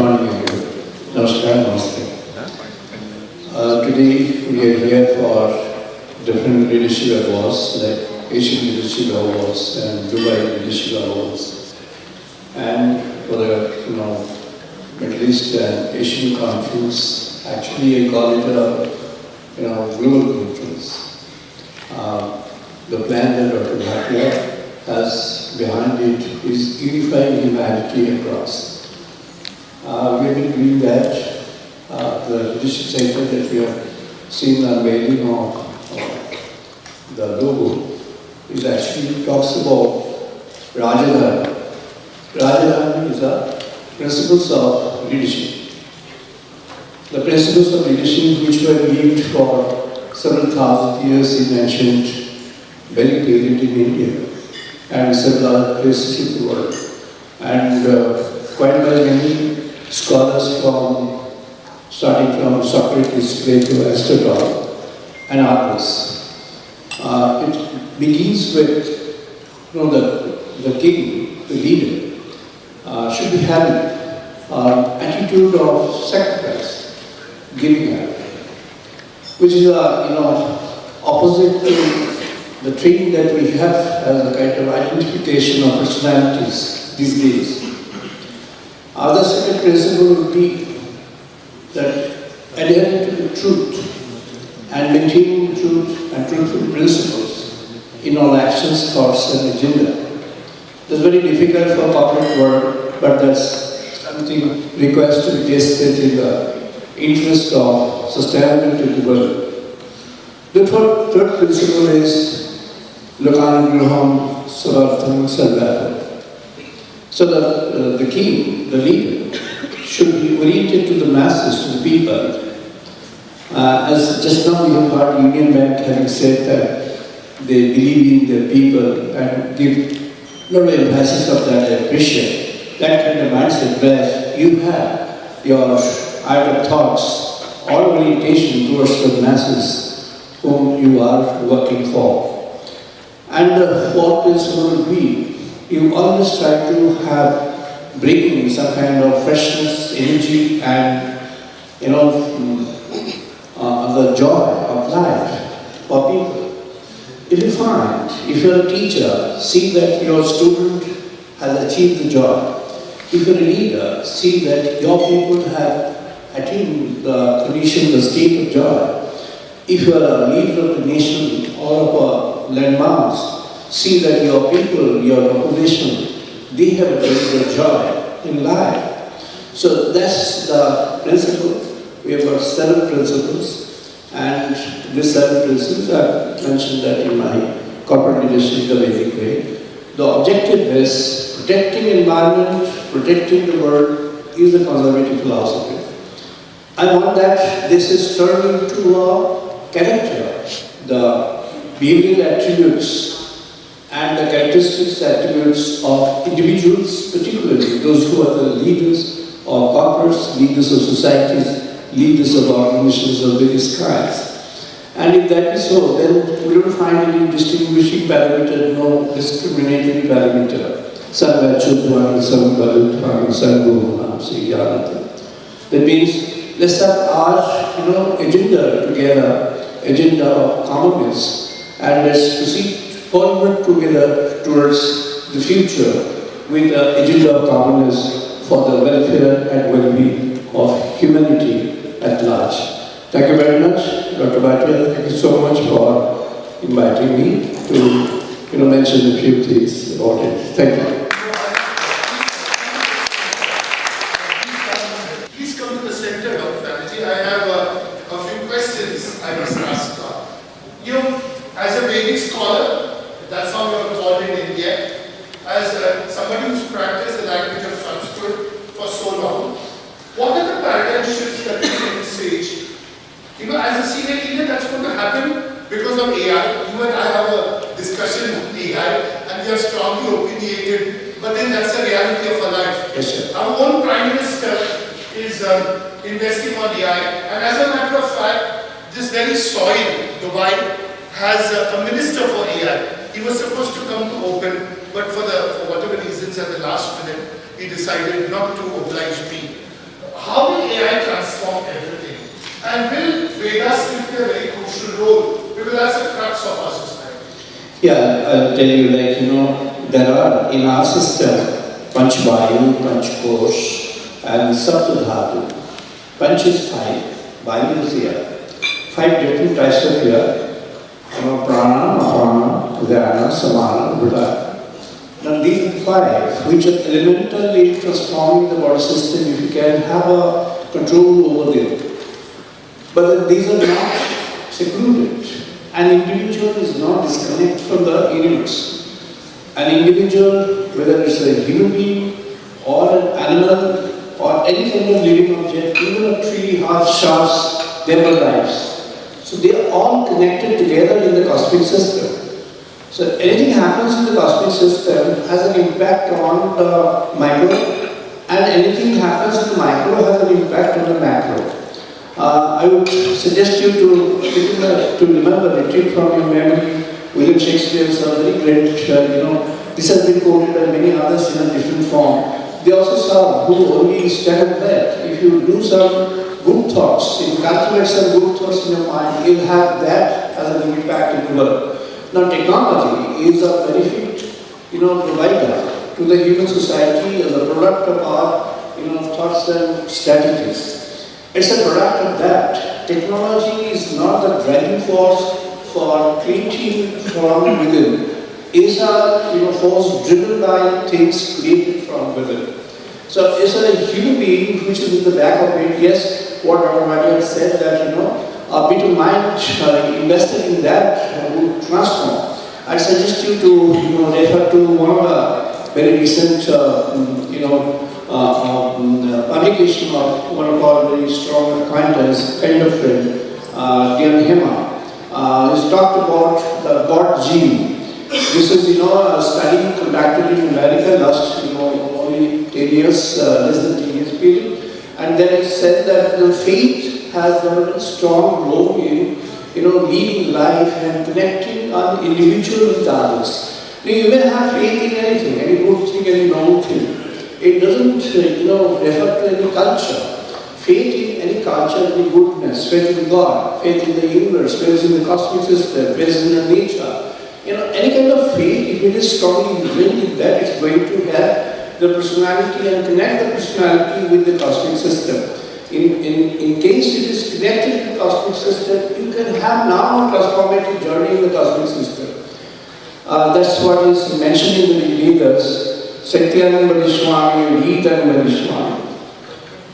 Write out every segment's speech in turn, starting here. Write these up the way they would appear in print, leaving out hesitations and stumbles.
morning, everyone. Namaskar, namaste. Today we are here for different leadership awards like Asian Leadership Awards and Dubai Leadership Awards, and for the Middle East and Asian Conference. Actually, I call it a global conference. The plan that Dr. Bhatia has behind it is unifying humanity across. We have been doing that. The leadership center that we have seen unveiling of the logo is actually talks about Rajadhani. Rajadhani is the principles of leadership. The principles of leadership which were lived for several thousand years in ancient, very period in India and several other places in the world. And quite by many scholars starting from Socrates, Plato, Aristotle, and others. It begins with the king, the leader, should be having an attitude of sacrifice, giving up, which is opposite to the training that we have as a kind of identification of personalities these days. Other second principle would be that adhering to the truth and maintaining truth and truthful principles in all actions, thoughts, and agenda. That's very difficult for corporate world, but that's something requires to be tested in the interest of sustainability of the world. The third principle is Lokana Graham Savartham Sarvata. So the king, the leader, should be oriented to the masses, to the people. As just now we have heard Union Bank having said that they believe in the people and give a lot of emphasis of that. I appreciate that kind of mindset where you have your idle thoughts or orientation towards the masses whom you are working for. And the fourth principle will be you always try to bring in some kind of freshness, energy, and the joy of life for people. If you find, if you're a teacher, see that your student has achieved the joy. If you're a leader, see that your people have attained the condition, the state of joy. If you're a leader of the nation or of a landmass, see that your people, your population, they have attained the joy in life. So that's the principle. We have got 7 principles, and these 7 principles, I mentioned that in my corporate leadership the Vedic way. The objective is protecting environment, protecting the world is a conservative philosophy. I want that this is turned into a character, the behavioral attributes and the characteristics, attributes of individuals, particularly those who are the leaders of corporates, leaders of societies, leaders of organizations of various kinds. And if that is so, then we don't find any distinguishing parameter, no discriminating parameter. That means let's have our agenda together, agenda of commonness, and let's proceed forward together towards the future with the agenda of commonness for the welfare and well-being of humanity at large. Thank you very much, Dr. Bhatia. Thank you so much for inviting me to mention a few things about it. Thank you. Please come to the center, Dr. Banerjee. I have a few questions I must ask. As a Vedic scholar, that's how you are called in India, as somebody who's practiced the language of Sanskrit for so long, what are the paradigm shifts that you can envisage? As a senior leader, that's going to happen because of AI. You and I have a discussion on AI, and we are strongly opinionated, but then that's the reality of our life. Yes, sir. Our own Prime Minister is investing on AI, and as a matter of fact, this very soil, Dubai, has a minister for AI. He was supposed to come to open, but for whatever reasons at the last minute, he decided not to oblige me. how will AI transform everything? And will Vedas play a very crucial role? Because that's the crux of our society. Yeah, I'll tell you, like, there are in our system Panch Vayu, Panch Kosh, and Saptadhatu. Panch is five, Vayu is here. Five different types of here. Prana, Apana, Udayana, Samana, Buddha. Now these are five which are elementally transforming the body system if you can have a control over them. But these are not secluded. An individual is not disconnected from the universe. An individual, whether it's a human being or an animal or any kind of living object, even a tree, heart, stars, they have lives. So they are all connected together in the cosmic system. So anything happens in the cosmic system has an impact on the micro, and anything happens in the micro has an impact on the macro. I would suggest you to remember, retreat from your memory, William Shakespeare's a very great, this has been quoted by many others in a different form. They also saw who only stand at that. If you do some good thoughts, if you cultivate some good thoughts in your mind, you'll have that as an impact in the world. Now technology is a benefit, provider to the human society as a product of our, thoughts and strategies. It's a product of that. Technology is not the driving force for creating from within. It is a force driven by things created from within. So it's a human being which is in the back of it. Yes, what Dr. Madia said that a bit of mind invested in that would transform. I suggest you to refer to one of the very recent publication of one of our very strong acquaintance, kind of friend, Gyan Hema. He's talked about the God gene. This is, a study conducted in America last, only 10 years, less than 10 years period. And then it said that the faith has a strong role in, leading life and connecting an individual with others. Now, you may have faith in anything, any good thing, any wrong thing. It doesn't, refer to any culture. Faith in any culture, any goodness, faith in God, faith in the universe, faith in the cosmic system, faith in the nature. Any kind of faith, if it is strongly ingrained in that, it's going to have the personality and connect the personality with the cosmic system. In case it is connected to the cosmic system, you can have now a transformative journey in the cosmic system. That's what is mentioned in the Vedas. Satyanam Badishwami, Geetam Badishwami.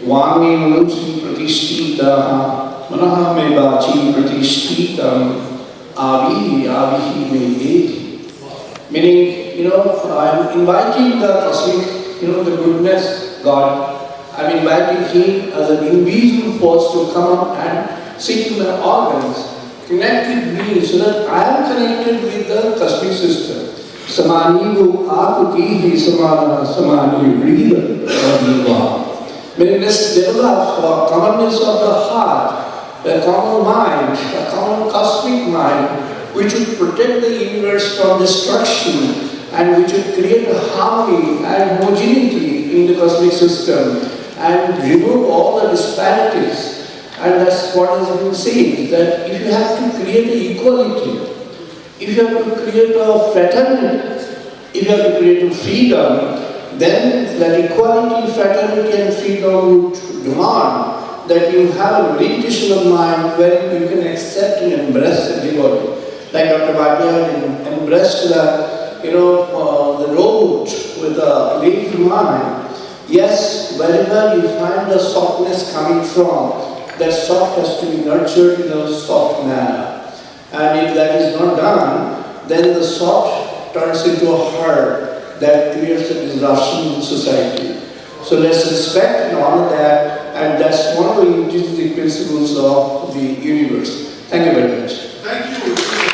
Vami Manusi Pratishtita, Manaha Me Bachi Pratishtitam, Avihi Me Edi. Meaning, I'm inviting the cosmic, the goodness, God. I'm inviting Him as an invisible force to come up and sit in my organs, connect with me so that I am connected with the cosmic system. Samani go aputi samana samani breathe. Meaning let's develop a commonness of the heart, a common mind, a common cosmic mind, which would protect the universe from destruction and which would create a harmony and homogeneity in the cosmic system and remove all the disparities. And that's what has been said, that if you have to create an equality, if you have to create a fraternity, if you have to create a freedom, then that equality, fraternity and freedom would demand that you have a orientation of mind where you can accept and embrace everybody. Like Dr. Bhatia embraced the robot with a lazy mind. Yes, wherever you find the softness coming from, that soft has to be nurtured in a soft manner. And if that is not done, then the soft turns into a hard that creates a disruption in society. So let's respect and honor that, and that's one of the intrinsic principles of the universe. Thank you very much. Thank you.